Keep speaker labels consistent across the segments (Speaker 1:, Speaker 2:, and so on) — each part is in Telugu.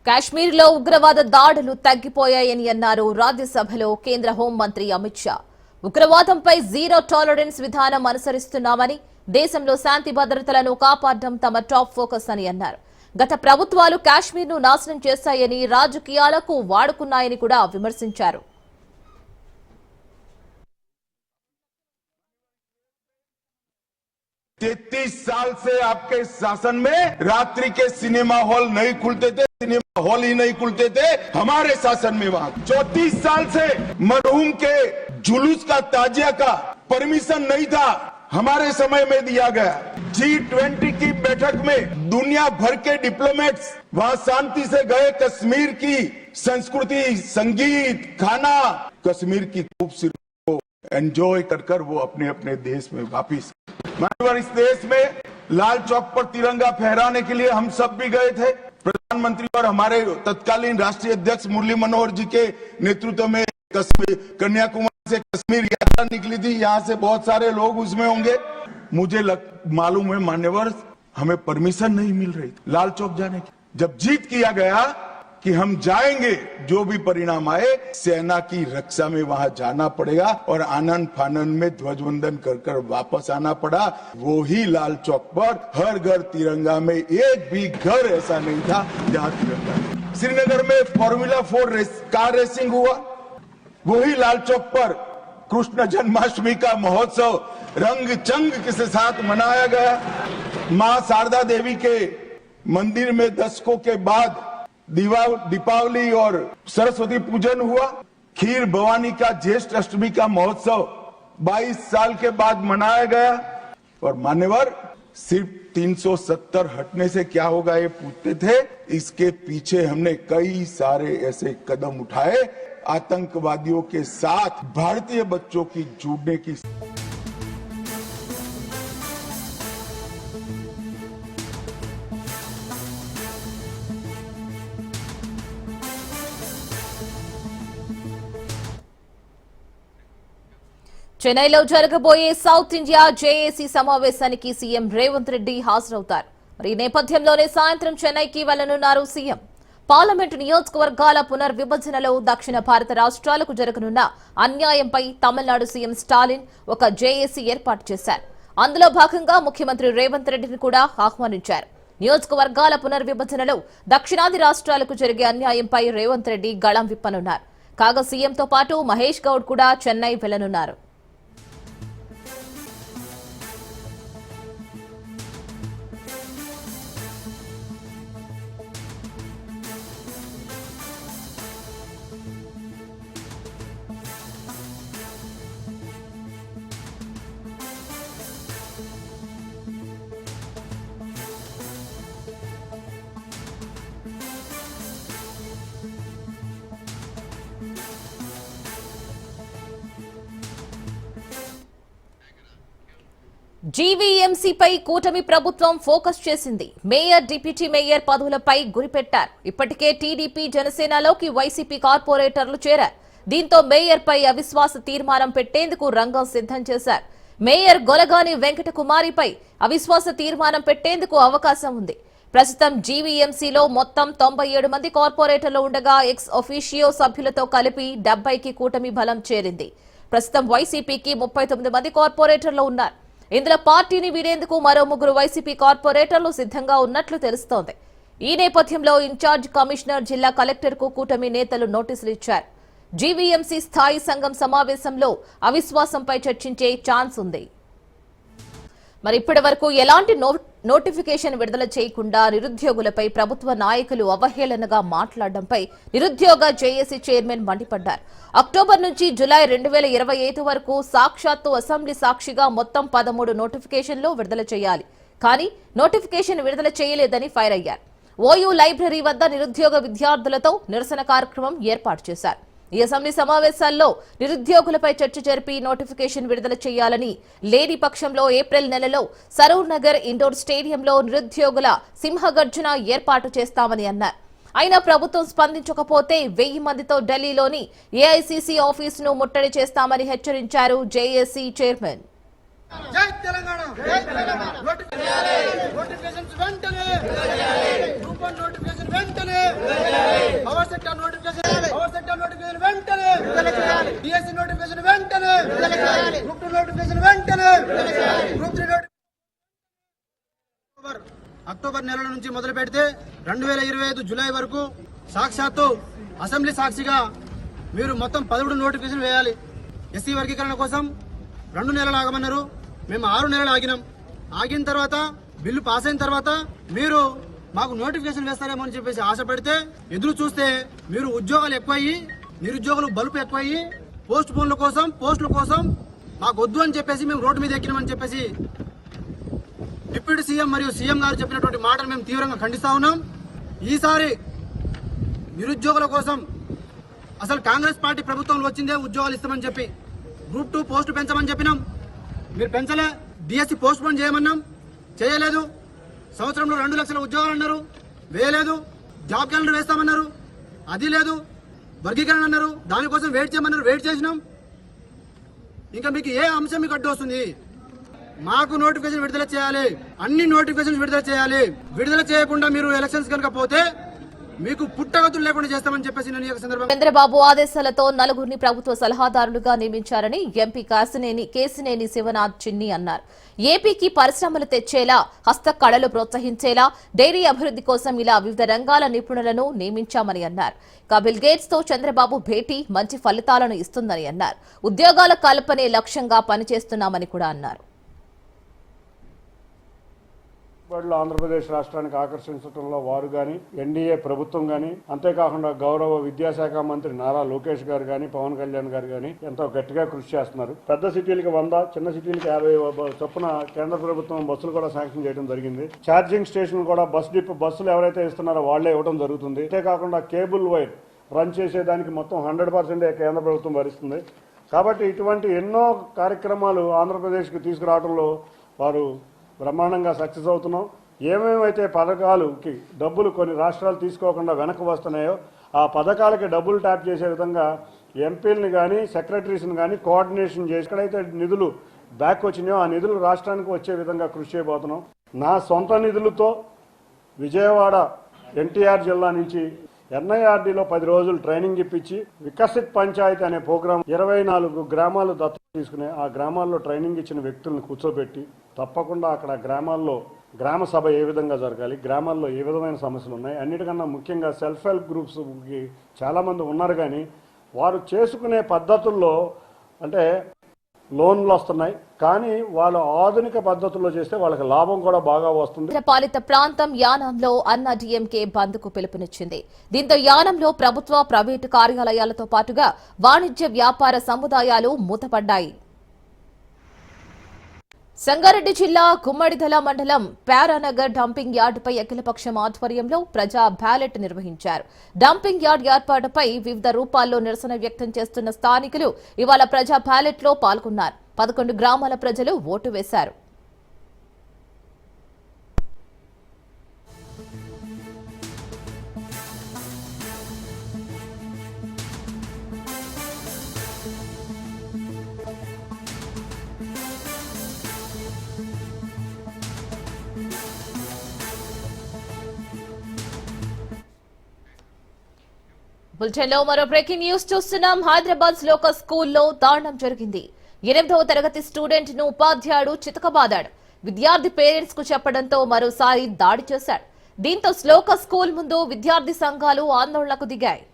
Speaker 1: కాశ్మీర్లో ఉగ్రవాద దాడులు తగ్గిపోయాయని అన్నారు రాజ్యసభలో కేంద్ర హోంమంత్రి అమిత్ షా. ఉగ్రవాదంపై జీరో టాలరెన్స్ విధానం అనుసరిస్తున్నామని, దేశంలో శాంతి భద్రతలను కాపాడడం తమ టాప్ ఫోకస్ అని అన్నారు. గత ప్రభుత్వాలు కాశ్మీర్ను నాశనం చేశాయని, రాజకీయాలకు వాడుకున్నాయని కూడా విమర్శించారు.
Speaker 2: तैतीस साल से आपके शासन में रात्रि के सिनेमा हॉल नहीं खुलते थे, सिनेमा हॉल ही नहीं खुलते थे हमारे शासन में। वहां 34 साल से मरहूम के जुलूस का ताजिया का परमिशन नहीं था, हमारे समय में दिया गया। G20 की बैठक में दुनिया भर के डिप्लोमेट्स वहां शांति से गए। कश्मीर की संस्कृति, संगीत, खाना, कश्मीर की खूबसूरती को एंजॉय कर वो अपने अपने देश में वापिस। इस देश में लाल चौक पर तिरंगा फहराने के लिए हम सब भी गए थे। प्रधानमंत्री और हमारे तत्कालीन राष्ट्रीय अध्यक्ष मुरली मनोहर जी के नेतृत्व में कन्याकुमारी से कश्मीर यात्रा निकली थी। यहाँ से बहुत सारे लोग उसमें होंगे। मुझे मालूम है मान्यवर, हमें परमिशन नहीं मिल रही थी लाल चौक जाने की। जब जीत किया गया कि हम जाएंगे, जो भी परिणाम आए, सेना की रक्षा में वहां जाना पड़ेगा और आनंद फानंद में ध्वजवंदन कर वापस आना पड़ा। वो ही लाल चौक पर हर घर तिरंगा में, एक भी घर ऐसा नहीं था जहां तिरंगा। श्रीनगर में फॉर्मूला 4 कार रेसिंग हुआ, वही लाल चौक पर कृष्ण जन्माष्टमी का महोत्सव रंग चंग के साथ मनाया गया। मां शारदा देवी के मंदिर में दशकों के बाद दीपावली और सरस्वती पूजन हुआ। खीर भवानी का ज्येष्ठ अष्टमी का महोत्सव 22 साल के बाद मनाया गया। और मान्यवर, सिर्फ 370 हटने से क्या होगा ये पूछते थे। इसके पीछे हमने कई सारे ऐसे कदम उठाए, आतंकवादियों के साथ भारतीय बच्चों की जुड़ने की।
Speaker 1: చెన్నైలో జరగబోయే సౌత్ ఇండియా జేఏసీ సమావేశానికి సీఎం రేవంత్ రెడ్డి హాజరవుతారు. మరి ఈ నేపథ్యంలోనే సాయంత్రం చెన్నైకి వెళ్లనున్నారు సీఎం. పార్లమెంటు నియోజకవర్గాల పునర్విభజనలో దక్షిణ భారత రాష్ట్రాలకు జరగనున్న అన్యాయంపై తమిళనాడు సీఎం స్టాలిన్ ఒక జేఏసీ ఏర్పాటు చేశారు. అందులో భాగంగా ముఖ్యమంత్రి రేవంత్ రెడ్డిని కూడా ఆహ్వానించారు. నియోజకవర్గాల పునర్విభజనలో దక్షిణాది రాష్ట్రాలకు జరిగే అన్యాయంపై రేవంత్ రెడ్డి గళం విప్పనున్నారు. కాగా సీఎంతో పాటు మహేష్ గౌడ్ కూడా చెన్నై వెళ్లనున్నారు. జీవీఎంసీపై కూటమి ప్రభుత్వం ఫోకస్ చేసింది. మేయర్, డిప్యూటీ మేయర్ పదవులపై గురిపెట్టారు. ఇప్పటికే టీడీపీ, జనసేనలోకి వైసీపీ కార్పొరేటర్లు చేరారు. దీంతో మేయర్పై అవిశ్వాస తీర్మానం పెట్టేందుకు రంగం సిద్ధం చేశారు. మేయర్ గొలగాని వెంకట కుమారిపై అవిశ్వాస తీర్మానం పెట్టేందుకు అవకాశం ఉంది. ప్రస్తుతం జీవీఎంసీలో మొత్తం 97 మంది కార్పొరేటర్లు ఉండగా ఎక్స్ ఒఫీషియో సభ్యులతో కలిపి 70కి కూటమి బలం చేరింది. ప్రస్తుతం వైసీపీకి 39 మంది కార్పొరేటర్లు ఉన్నారు. ఇందులో పార్టీని వీడేందుకు మరో 3 వైసీపీ కార్పొరేటర్లు సిద్ధంగా ఉన్నట్లు తెలుస్తోంది. ఈ నేపథ్యంలో ఇన్ఛార్జ్ కమిషనర్, జిల్లా కలెక్టర్కు కూటమి నేతలు నోటీసులు ఇచ్చారు. జీవీఎంసీ స్థాయి సంఘం సమావేశంలో అవిశ్వాసంపై చర్చించే ఛాన్స్ ఉంది. మరి ఇప్పటి వరకు ఎలాంటి నోటిఫికేషన్ విడుదల చేయకుండా నిరుద్యోగులపై ప్రభుత్వ నాయకులు అవహేళనగా మాట్లాడడంపై నిరుద్యోగ జేఏసీ చైర్మన్ మండిపడ్డారు. అక్టోబర్ నుంచి జులై 2025 వరకు సాక్షాత్తు అసెంబ్లీ సాక్షిగా మొత్తం 13 నోటిఫికేషన్లు విడుదల చేయాలి. కానీ నోటిఫికేషన్ విడుదల చేయలేదని ఫైర్ అయ్యారు. ఓయూ లైబ్రరీ వద్ద నిరుద్యోగ విద్యార్థులతో నిరసన కార్యక్రమం ఏర్పాటు చేశారు. ఈ అసెంబ్లీ సమావేశాల్లో నిరుద్యోగులపై చర్చ జరిపి నోటిఫికేషన్ విడుదల చేయాలని, లేని పక్షంలో ఏప్రిల్ నెలలో సరూర్ నగర్ ఇండోర్ స్టేడియంలో నిరుద్యోగుల సింహగర్జన ఏర్పాటు చేస్తామని అన్నారు. అయినా ప్రభుత్వం స్పందించకపోతే 1000 మందితో ఢిల్లీలోని ఏఐసీసీ ఆఫీసును ముట్టడి చేస్తామని హెచ్చరించారు జేఏసీ చైర్మన్. జై తెలంగాణ, జై తెలంగాణ. నోటిఫికేషన్ వెంటనే, నోటిఫికేషన్ వెంటనే.
Speaker 3: అక్టోబర్ నెల నుంచి మొదలు పెడితే 2025 జూలై వరకు సాక్షాత్తు అసెంబ్లీ సాక్షిగా మీరు మొత్తం 17 నోటిఫికేషన్ వేయాలి. ఎస్సీ వర్గీకరణ కోసం 2 నెలలు ఆగమన్నారు. మేము 6 నెలలు ఆగినాం. ఆగిన తర్వాత బిల్లు పాస్ అయిన తర్వాత మీరు మాకు నోటిఫికేషన్ వేస్తారేమో అని చెప్పేసి ఆశ పెడితే ఎదురు చూస్తే మీరు ఉద్యోగాలు ఎక్కువయ్యి నిరుద్యోగులు బలుపు ఎక్కువయ్యి పోస్టుల కోసం మాకు వద్దు అని చెప్పేసి మేము రోడ్డు మీద ఎక్కినామని చెప్పేసి డిప్యూటీ సీఎం మరియు సీఎం గారు చెప్పినటువంటి మాటలు మేము తీవ్రంగా ఖండిస్తా ఉన్నాం. ఈసారి నిరుద్యోగుల కోసం అసలు కాంగ్రెస్ పార్టీ ప్రభుత్వంలో వచ్చిందే ఉద్యోగాలు ఇస్తామని చెప్పి గ్రూప్ 2 పోస్టు పెంచమని చెప్పినాం. మీరు పెంచలే. డిఎస్సి పోస్ట్ పోన్ చేయమన్నాం, చేయలేదు. సంవత్సరంలో 2 లక్షల ఉద్యోగాలు అన్నారు, వేయలేదు. జాబ్ క్యాలెండర్ వేస్తామన్నారు, అది లేదు. వర్గీకరణ అన్నారు, దానికోసం వెయిట్ చేయమన్నారు, వెయిట్ చేసినాం. ఇంకా మీకు ఏ అంశం మీకు అడ్డు వస్తుంది? మాకు నోటిఫికేషన్ విడుదల చేయాలి, అన్ని నోటిఫికేషన్ విడుదల చేయాలి. విడుదల చేయకుండా మీరు ఎలక్షన్స్ కనుక పోతే మీకు పుట్టగతులు లేకుండా చేస్తామని చెప్పేసి నేను ఈ సందర్భంగా
Speaker 1: చంద్రబాబు ఆదేశాలతో 4గురిని ప్రభుత్వ సలహాదారులుగా నియమించారని ఎంపీ కేసినేని శివనాథ్ చిన్ని అన్నారు. ఏపీకి పరిశ్రమలు తెచ్చేలా, హస్తకళలు ప్రోత్సహించేలా, డైరీ అభివృద్ధి కోసం ఇలా వివిధ రంగాల నిపుణులను నియమించామని అన్నారు. బిల్ గేట్స్ తో చంద్రబాబు భేటీ మంచి ఫలితాలను ఇస్తుందని అన్నారు. ఉద్యోగాల కల్పనే లక్ష్యంగా పనిచేస్తున్నామని కూడా అన్నారు.
Speaker 4: ఆంధ్రప్రదేశ్ రాష్ట్రానికి ఆకర్షించడంలో వారు కానీ, ఎన్డీఏ ప్రభుత్వం కానీ, అంతేకాకుండా గౌరవ విద్యాశాఖ మంత్రి నారా లోకేష్ గారు కానీ, పవన్ కళ్యాణ్ గారు కానీ ఎంతో గట్టిగా కృషి చేస్తున్నారు. పెద్ద సిటీలకు 100, చిన్న సిటీలకు 50 చొప్పున కేంద్ర ప్రభుత్వం బస్సులు కూడా శాంక్షన్ చేయడం జరిగింది. ఛార్జింగ్ స్టేషన్ కూడా బస్సులు ఎవరైతే ఇస్తున్నారో వాళ్లే ఇవ్వడం జరుగుతుంది. అంతేకాకుండా కేబుల్ వైర్ రన్ చేసేదానికి మొత్తం 100% కేంద్ర ప్రభుత్వం భరిస్తుంది. కాబట్టి ఇటువంటి ఎన్నో కార్యక్రమాలు ఆంధ్రప్రదేశ్కి తీసుకురావడంలో వారు బ్రహ్మాండంగా సక్సెస్ అవుతున్నాం. ఏమేమైతే పథకాలకి డబ్బులు కొన్ని రాష్ట్రాలు తీసుకోకుండా వెనక్కి వస్తున్నాయో ఆ పథకాలకి డబ్బులు ట్యాప్ చేసే విధంగా ఎంపీలని కానీ, సెక్రటరీస్ని కానీ కోఆర్డినేషన్ చేసి ఎక్కడైతే నిధులు బ్యాక్ వచ్చినాయో ఆ నిధులు రాష్ట్రానికి వచ్చే విధంగా కృషి చేయబోతున్నాం. నా సొంత నిధులతో విజయవాడ ఎన్టీఆర్ జిల్లా నుంచి ఎన్ఐఆర్డీలో 10 రోజులు ట్రైనింగ్ ఇప్పించి వికసిత్ పంచాయతీ అనే ప్రోగ్రాం 24 గ్రామాలు దత్తత తీసుకుని ఆ గ్రామాల్లో ట్రైనింగ్ ఇచ్చిన వ్యక్తులను కూర్చోబెట్టి తప్పకుండా అక్కడ గ్రామాల్లో గ్రామ సభ ఏ విధంగా జరగాలి, గ్రామాల్లో ఏ విధమైన సమస్యలు ఉన్నాయి, అన్నిటికన్నా ముఖ్యంగా సెల్ఫ్ హెల్ప్ గ్రూప్స్కి చాలామంది ఉన్నారు. కానీ వారు చేసుకునే పద్ధతుల్లో అంటే లోన్లు వస్తున్నాయి, కానీ వాళ్ళు ఆధునిక పద్ధతుల్లో చేస్తే వాళ్ళకి లాభం కూడా బాగా వస్తుంది.
Speaker 1: పాలిత ప్రాంతం యానంలో అన్నా డీఎంకే బంద్ కు పిలుపునిచ్చింది. దీంతో యానంలో ప్రభుత్వ, ప్రైవేటు కార్యాలయాలతో పాటుగా వాణిజ్య వ్యాపార సముదాయాలు మూతపడ్డాయి. సంగారెడ్డి జిల్లా గుమ్మడిదల మండలం పారానగర్ డంపింగ్ యార్డుపై అఖిలపక్షం ఆధ్వర్యంలో ప్రజా బ్యాలెట్ నిర్వహించారు. డంపింగ్ యార్డ్ ఏర్పాటుపై వివిధ రూపాల్లో నిరసన వ్యక్తం చేస్తున్న స్థానికులు ఇవాళ ప్రజా బ్యాలెట్ లో పాల్గొన్నారు. 11 గ్రామాల ప్రజలు ఓటు వేశారు. బులెటిన్ లో మరో బ్రేకింగ్ న్యూస్ చూస్తున్నాం. హైదరాబాద్ శ్లోక స్కూల్లో దారుణం జరిగింది. 8వ తరగతి స్టూడెంట్ ను ఉపాధ్యాయుడు చితకబాదాడు. విద్యార్థి పేరెంట్స్ కు చెప్పడంతో మరోసారి దాడి చేశాడు. దీంతో శ్లోక స్కూల్ ముందు విద్యార్థి సంఘాలు ఆందోళనకు దిగాయి.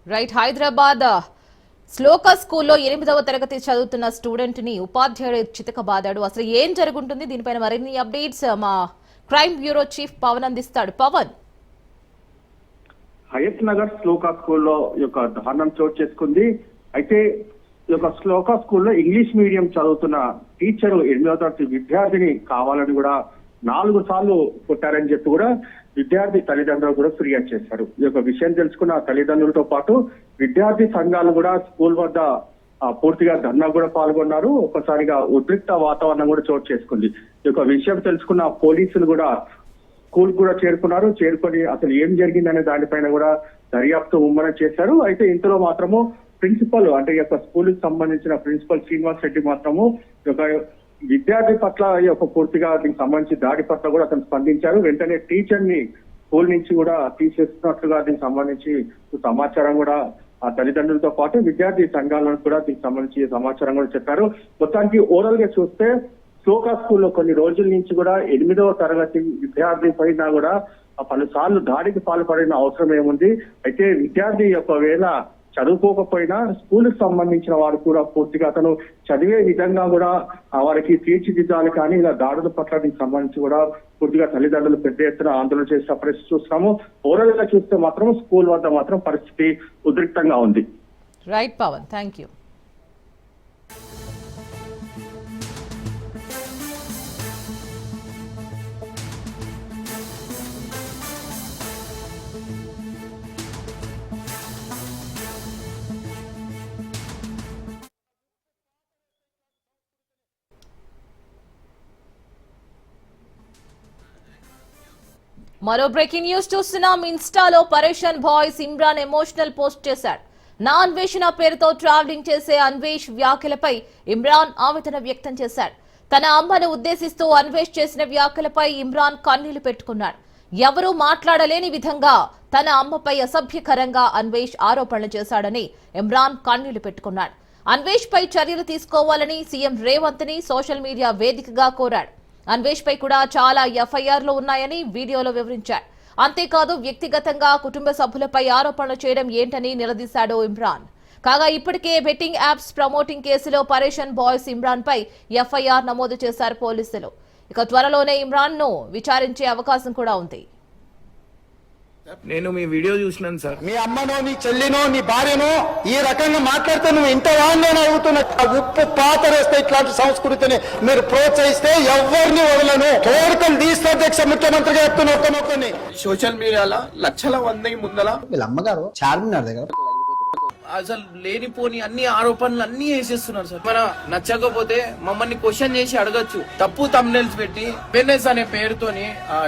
Speaker 1: రైట్, హైదరాబాద్ శ్లోక స్కూల్లో 8వ తరగతి చదువుతున్న స్టూడెంట్ ని ఉపాధ్యాయుడు చితకబాదాడు. అసలు ఏం జరుగుతుంది, దీనిపైన మరిన్ని అప్డేట్స్ మా క్రైమ్ బ్యూరో చీఫ్ పవన్ అందిస్తాడు. పవన్,
Speaker 5: హయత్ నగర్ శ్లోక స్కూల్లో యొక్క దారుణం చోటు చేసుకుంది. అయితే ఈ యొక్క శ్లోక స్కూల్లో ఇంగ్లీష్ మీడియం చదువుతున్న టీచరు 8వ తరగతి విద్యార్థిని కావాలని కూడా 4 సార్లు కొట్టారని చెప్పి కూడా విద్యార్థి తల్లిదండ్రులు కూడా ఫిర్యాదు చేశారు. ఈ యొక్క విషయం తెలుసుకున్న తల్లిదండ్రులతో పాటు విద్యార్థి సంఘాలు కూడా స్కూల్ వద్ద పూర్తిగా ధర్నా కూడా పాల్గొన్నారు. ఒకసారిగా ఉద్రిక్త వాతావరణం కూడా చోటు చేసుకుంది. ఈ యొక్క విషయం తెలుసుకున్న పోలీసులు కూడా స్కూల్ కూడా చేరుకొని అసలు ఏం జరిగిందనే దానిపైన కూడా దర్యాప్తు ముమ్మరం చేశారు. అయితే ఇంతలో మాత్రము ప్రిన్సిపల్ అంటే ఈ యొక్క స్కూల్ కి సంబంధించిన ప్రిన్సిపల్ శ్రీనివాస్ రెడ్డి మాత్రము ఈ యొక్క విద్యార్థి పట్ల ఈ యొక్క పూర్తిగా దీనికి సంబంధించి దాడి పట్ల కూడా అతను స్పందించారు. వెంటనే టీచర్ ని స్కూల్ నుంచి కూడా తీసేస్తున్నట్లుగా దీనికి సంబంధించి సమాచారం కూడా ఆ తల్లిదండ్రులతో పాటు విద్యార్థి సంఘాలను కూడా దీనికి సంబంధించి సమాచారం కూడా చెప్పారు. మొత్తానికి ఓవరాల్ గా చూస్తే శ్లోకా స్కూల్లో కొన్ని రోజుల నుంచి కూడా 8వ తరగతి విద్యార్థి పైన కూడా పలుసార్లు దాడికి పాల్పడిన అవసరం ఏముంది. అయితే విద్యార్థి ఒకవేళ చదువుకోకపోయినా స్కూల్ కి సంబంధించిన వారు కూడా పూర్తిగా అతను చదివే విధంగా కూడా వారికి తీర్చిదిద్దాలి. కానీ ఇలా దాడుల పట్ల దీనికి సంబంధించి కూడా పూర్తిగా తల్లిదండ్రులు పెద్ద ఎత్తున ఆందోళన చేసిన పరిస్థితి చూస్తున్నాము. ఓవరాల్ గా చూస్తే మాత్రం స్కూల్ వద్ద మాత్రం పరిస్థితి ఉద్రిక్తంగా ఉంది.
Speaker 1: Right Pawan, thank you. మరో బ్రేకింగ్ న్యూస్ చూస్తున్నాం. ఇన్స్టాలో పరేషాన్ బాయ్స్ ఇమ్రాన్ ఎమోషనల్ పోస్ట్ చేశాడు. నా అన్వేషణ పేరుతో ట్రావెలింగ్ చేసే అన్వేష్ వ్యాఖ్యలపై ఇమ్రాన్ ఆవేదన వ్యక్తం చేశాడు. తన అమ్మను ఉద్దేశిస్తూ అన్వేష్ చేసిన వ్యాఖ్యలపై ఇమ్రాన్ కన్నీళ్లు పెట్టుకున్నాడు. ఎవరూ మాట్లాడలేని విధంగా తన అమ్మపై అసభ్యకరంగా అన్వేష్ ఆరోపణలు చేశాడని ఇమ్రాన్ కన్నీళ్లు పెట్టుకున్నాడు. అన్వేష్ పై చర్యలు తీసుకోవాలని సీఎం రేవంత్ ని సోషల్ మీడియా వేదికగా కోరాడు. అన్వేష్ పై కూడా చాలా ఎఫ్ఐఆర్లు ఉన్నాయని వీడియోలో వివరించాడు. అంతేకాదు వ్యక్తిగతంగా కుటుంబ సభ్యులపై ఆరోపణలు చేయడం ఏంటని నిలదీశాడు ఇమ్రాన్. కాగా ఇప్పటికే బెట్టింగ్ యాప్స్ ప్రమోటింగ్ కేసులో పరేషాన్ బాయ్స్ ఇమ్రాన్ పై ఎఫ్ఐఆర్ నమోదు చేశారు పోలీసులు. ఇక త్వరలోనే ఇమ్రాన్ ను విచారించే అవకాశం కూడా ఉంది.
Speaker 6: నేను మీ వీడియో చూసినాను సార్.
Speaker 7: మీ అమ్మనో నీ చెల్లినో నీ భార్యనో ఈ రకంగా మాట్లాడితే నువ్వు ఇంత వాడిని అడుగుతున్నా. ఉప్పు పాతరేస్తే ఇట్లాంటి సంస్కృతిని మీరు ప్రోత్సహిస్తే ఎవరిని వదలను. కోరికలు తీస్తే అధ్యక్ష ముఖ్యమంత్రిగా చెప్తున్నా.
Speaker 6: సోషల్ మీడియాలో లక్షల మందికి ముందల
Speaker 3: వీళ్ళ అమ్మగారు చార్మినార్ దగ్గర
Speaker 6: అసలు లేనిపోని అన్ని ఆరోపణలు అన్ని వేసేస్తున్నారు సార్. మన నచ్చకపోతే మమ్మల్ని క్వశ్చన్ చేసి అడగచ్చు. తప్పు తమ్నెల్స్ పెట్టి ఫెయిర్నెస్ అనే పేరుతోని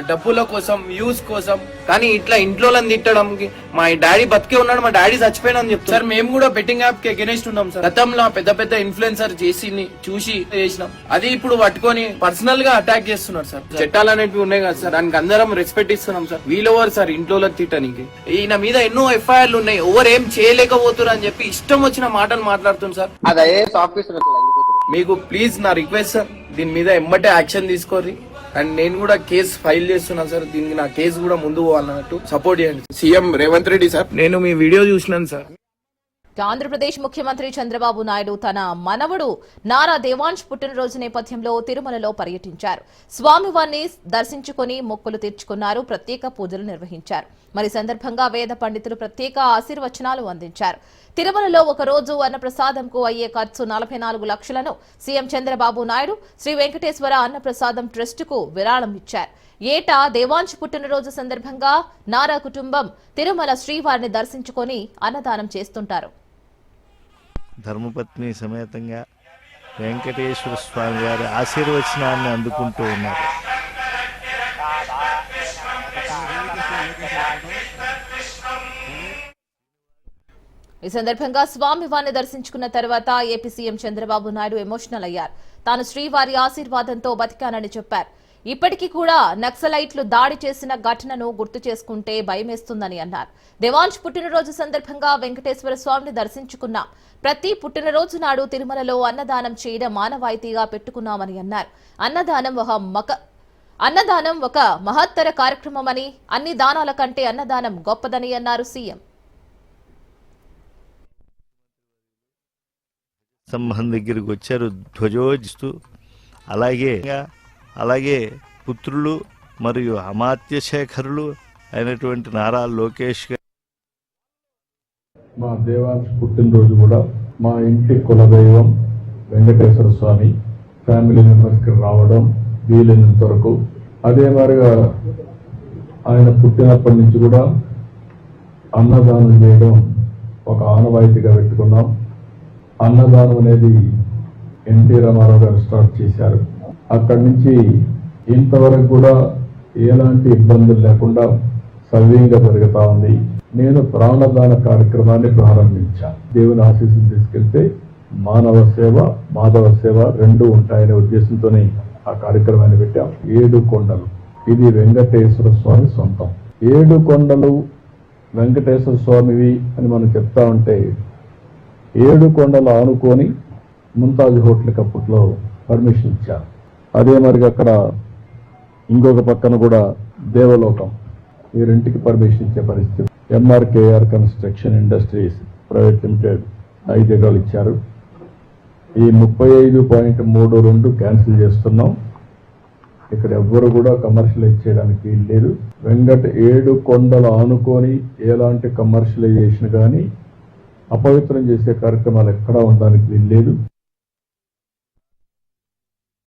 Speaker 6: డబ్బుల కోసం వ్యూస్ కోసం, కానీ ఇట్లా ఇంట్లో తిట్టడానికి మా డాడీ బతికే ఉన్నాడు, మా డాడీ చచ్చిపోయినా చెప్తారు సార్. మేము కూడా బెట్టింగ్ యాప్ కి అగెనిస్ట్ ఉన్నాం సార్. గతంలో పెద్ద పెద్ద ఇన్ఫ్లుయెన్సర్ చూసి చేసినాం. అది ఇప్పుడు పట్టుకొని పర్సనల్ గా అటాక్ చేస్తున్నారు సార్. చట్టాలు అనేవి ఉన్నాయి కదా సార్, దానికి అందరం రెస్పెక్ట్ ఇస్తున్నాం సార్. వీళ్ళెవరు సార్ ఇంట్లో తిట్టడానికి? ఈయన మీద ఎన్నో ఎఫ్ఐఆర్లు ఉన్నాయి, ఎవరు ఏం చేయలేకపోతున్నారు అని చెప్పి ఇష్టం వచ్చిన మాటలు మాట్లాడుతుంది సార్. మీకు ప్లీజ్ నా రిక్వెస్ట్ సార్, దీని మీద ఎమ్మటే యాక్షన్ తీసుకోరి. అండ్ నేను కూడా కేసు ఫైల్ చేస్తున్నాను సార్. దీనికి నా కేసు కూడా ముందు పోవాలన్నట్టు సపోర్ట్ చేయండి. సీఎం రేవంత్ రెడ్డి సార్, నేను మీ వీడియో చూసినాను సార్.
Speaker 1: ఆంధ్రప్రదేశ్ ముఖ్యమంత్రి చంద్రబాబు నాయుడు తన మనవడు నారా దేవాంశ్ పుట్టినరోజు నేపథ్యంలో తిరుమలలో పర్యటించారు. స్వామివారిని దర్శించుకుని మొక్కులు తీర్చుకున్నారు. ప్రత్యేక పూజలు నిర్వహించారు. మరి సందర్భంగా వేద పండితులు ప్రత్యేక ఆశీర్వచనాలు అందించారు. తిరుమలలో ఒక రోజు అన్నప్రసాదంకు అయ్యే ఖర్చు 44 లక్షలను సీఎం చంద్రబాబు నాయుడు శ్రీ వెంకటేశ్వర అన్నప్రసాదం ట్రస్టుకు విరాళం ఇచ్చారు. ఏటా దేవాంశ్ పుట్టినరోజు సందర్భంగా నారా కుటుంబం తిరుమల శ్రీవారిని దర్శించుకొని అన్నదానం చేస్తుంటారు.
Speaker 8: ధర్మపత్ని సమేతంగా వెంకటేశ్వర స్వామి వారి ఆశీర్వచనాన్ని అందుకుంటూ ఉన్నారు.
Speaker 1: ఈ సందర్భంగా స్వామివారిని దర్శించుకున్న తర్వాత AP CM Chandrababu Naidu emotional అయ్యారు. తాను శ్రీవారి ఆశీర్వాదంతో బతికానని చెప్పారు. ఇప్పటికీ కూడా నక్సలైట్లు దాడి చేసిన ఘటనను గుర్తు చేసుకుంటే భయమేస్తుందని అన్నారు. దేవాంశ్ పుట్టినరోజు సందర్భంగా వెంకటేశ్వర స్వామిని దర్శించుకున్నాం. ప్రతి పుట్టినరోజు నాడు తిరుమలలో అన్నదానం చేయడం మానవాయితీగా పెట్టుకున్నామని అన్నారు. అన్నదానం ఒక మహత్తర కార్యక్రమమని, అన్ని దానాల కంటే అన్నదానం గొప్పదని అన్నారు సీఎం.
Speaker 8: సంబంధం దగ్గరికి వచ్చారు ధ్వజోజిస్తూ. అలాగే పుత్రులు మరియు అమాత్య శేఖరులు అయినటువంటి నారా లోకేష్ గారు
Speaker 9: మా దేవాంశ్ పుట్టినరోజు కూడా మా ఇంటి కులదైవం వెంకటేశ్వర స్వామి ఫ్యామిలీ మెంబర్స్కి రావడం వీలైనంత వరకు. అదే మాదిరిగా ఆయన పుట్టినప్పటి నుంచి కూడా అన్నదానం చేయడం ఒక ఆనవాయితీగా పెట్టుకున్నాం. అన్నదానం అనేది ఎన్టీ రామారావు గారు స్టార్ట్ చేశారు. అక్కడి నుంచి ఇంతవరకు కూడా ఎలాంటి ఇబ్బందులు లేకుండా సవ్యంగా జరుగుతా ఉంది. నేను ప్రాణదాన కార్యక్రమాన్ని ప్రారంభించాను. దేవుని ఆశీస్సులు తీసుకెళ్తే మానవ సేవ, మాధవ సేవ రెండు ఉంటాయనే ఉద్దేశంతోనే ఆ కార్యక్రమాన్ని పెట్టాం. 7 కొండలు, ఇది వెంకటేశ్వర స్వామి సొంతం. 7 కొండలు వెంకటేశ్వర స్వామివి అని మనం చెప్తా ఉంటే 7 కొండలు ఆనుకొని ముంతాజ్ హోటల్కి అప్పట్లో పర్మిషన్ ఇచ్చారు. అదే మరి అక్కడ ఇంకొక పక్కన కూడా దేవలోకం, ఈ రెంటికి పర్మిషన్ ఇచ్చే పరిస్థితి. MRKR construction industries private limited 5 ఎకరాలు ఇచ్చారు. ఈ 35.32 క్యాన్సిల్ చేస్తున్నాం. ఇక్కడ ఎవ్వరు కూడా కమర్షియలైజ్ చేయడానికి వీలు లేదు. 7 కొండలు ఆనుకొని ఎలాంటి కమర్షియలైజేషన్ కానీ అపవిత్రం చేసే కార్యక్రమాలు ఎక్కడా ఉండడానికి వీలు లేదు.